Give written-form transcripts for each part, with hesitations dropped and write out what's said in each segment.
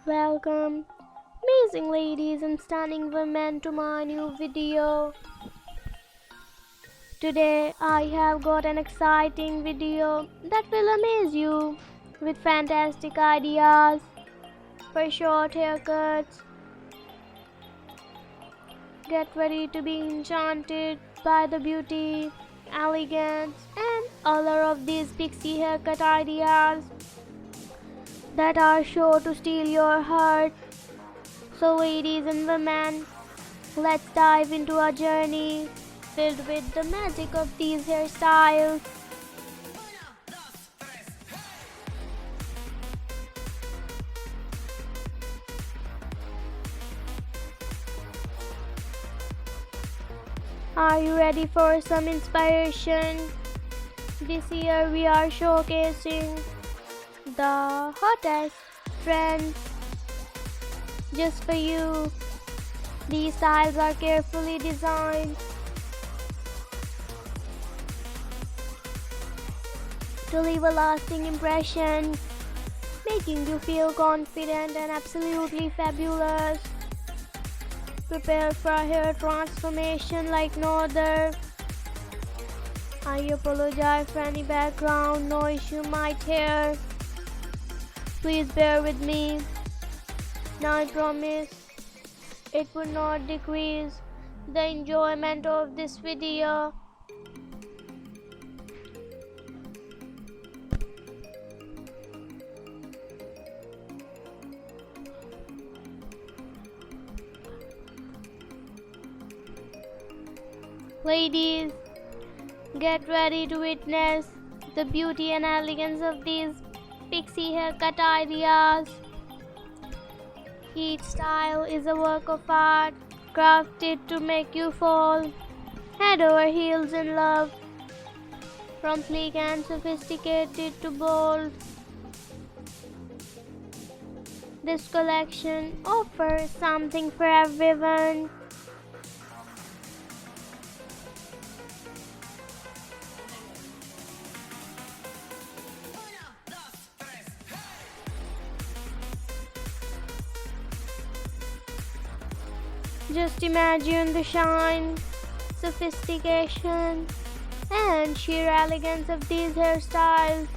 Welcome, amazing ladies and stunning women, to my new video. Today I have got an exciting video that will amaze you with fantastic ideas for short haircuts. Get ready to be enchanted by the beauty, elegance, and allure of these pixie haircut ideas that are sure to steal your heart. So, ladies and women, let's dive into a journey filled with the magic of these hairstyles. Are you ready for some inspiration? This year we are showcasing the hottest trends just for you. These styles are carefully designed to leave a lasting impression, making you feel confident and absolutely fabulous. Prepare for a hair transformation like no other. I apologize for any background noise you might hear. Please bear with me. Now I promise it will not decrease the enjoyment of this video. Ladies, get ready to witness the beauty and elegance of these pixie haircut ideas. Each style is a work of art crafted to make you fall head over heels in love. From sleek and sophisticated to bold, this collection offers something for everyone. Just imagine the shine, sophistication, and sheer elegance of these hairstyles.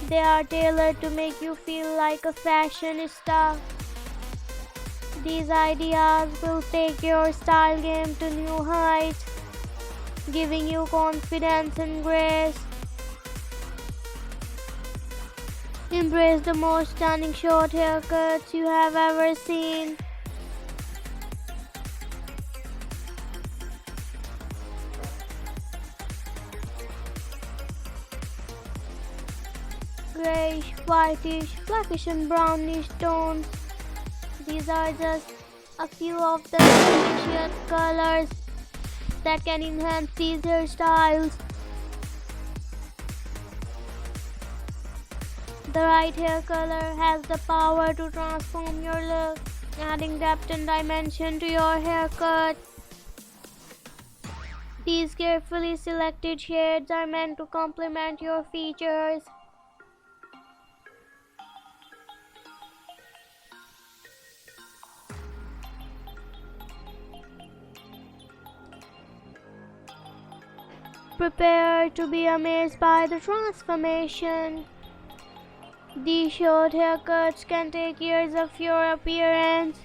They are tailored to make you feel like a fashionista. These ideas will take your style game to new heights, giving you confidence and grace. Embrace the most stunning short haircuts you have ever seen. Grayish, whitish, blackish and brownish tones. These are just a few of the delicious colors that can enhance these hairstyles. The right hair color has the power to transform your look, adding depth and dimension to your haircut. These carefully selected shades are meant to complement your features. Prepare to be amazed by the transformation. These short haircuts can take years of your appearance,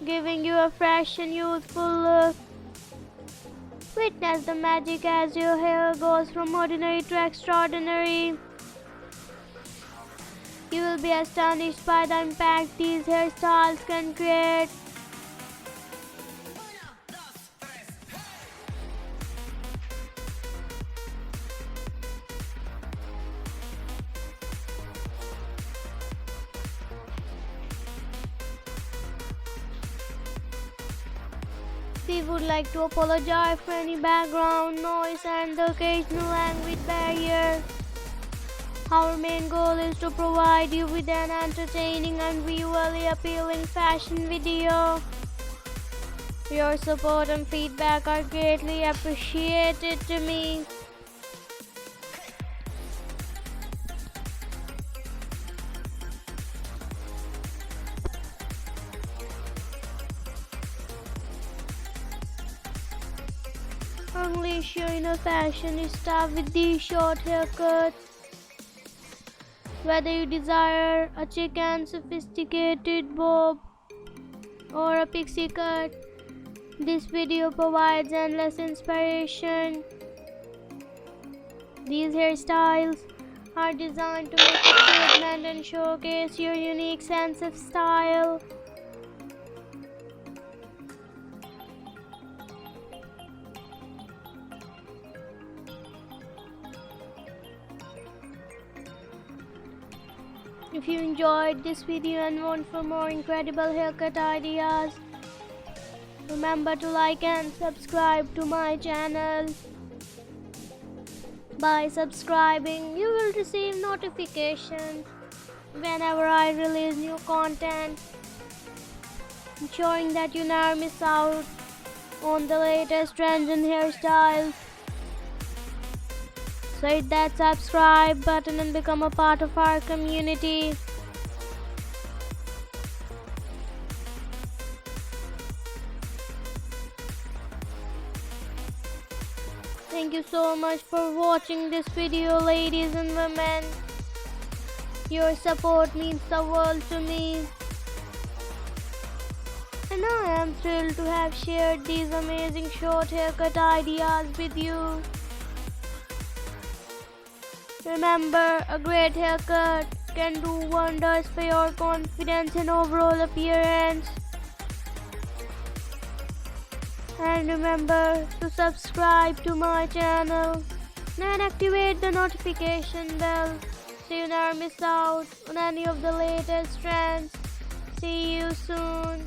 giving you a fresh and youthful look. Witness the magic as your hair goes from ordinary to extraordinary. You will be astonished by the impact these hairstyles can create. We would like to apologize for any background noise and the occasional language barrier. Our main goal is to provide you with an entertaining and visually appealing fashion video. Your support and feedback are greatly appreciated to me. unleash your inner fashionista with these short haircuts. Whether you desire a chic and sophisticated bob or a pixie cut, this video provides endless inspiration. These hairstyles are designed to make a statement and showcase your unique sense of style. If you enjoyed this video and want for more incredible haircut ideas, remember to like and subscribe to my channel. By subscribing, you will receive notifications whenever I release new content, ensuring that you never miss out on the latest trends and hairstyles. So hit that subscribe button and become a part of our community. Thank you so much for watching this video, ladies and women. Your support means the world to me. And I am thrilled to have shared these amazing short haircut ideas with you. Remember, a great haircut can do wonders for your confidence and overall appearance. And remember to subscribe to my channel and activate the notification bell so you never miss out on any of the latest trends. See you soon.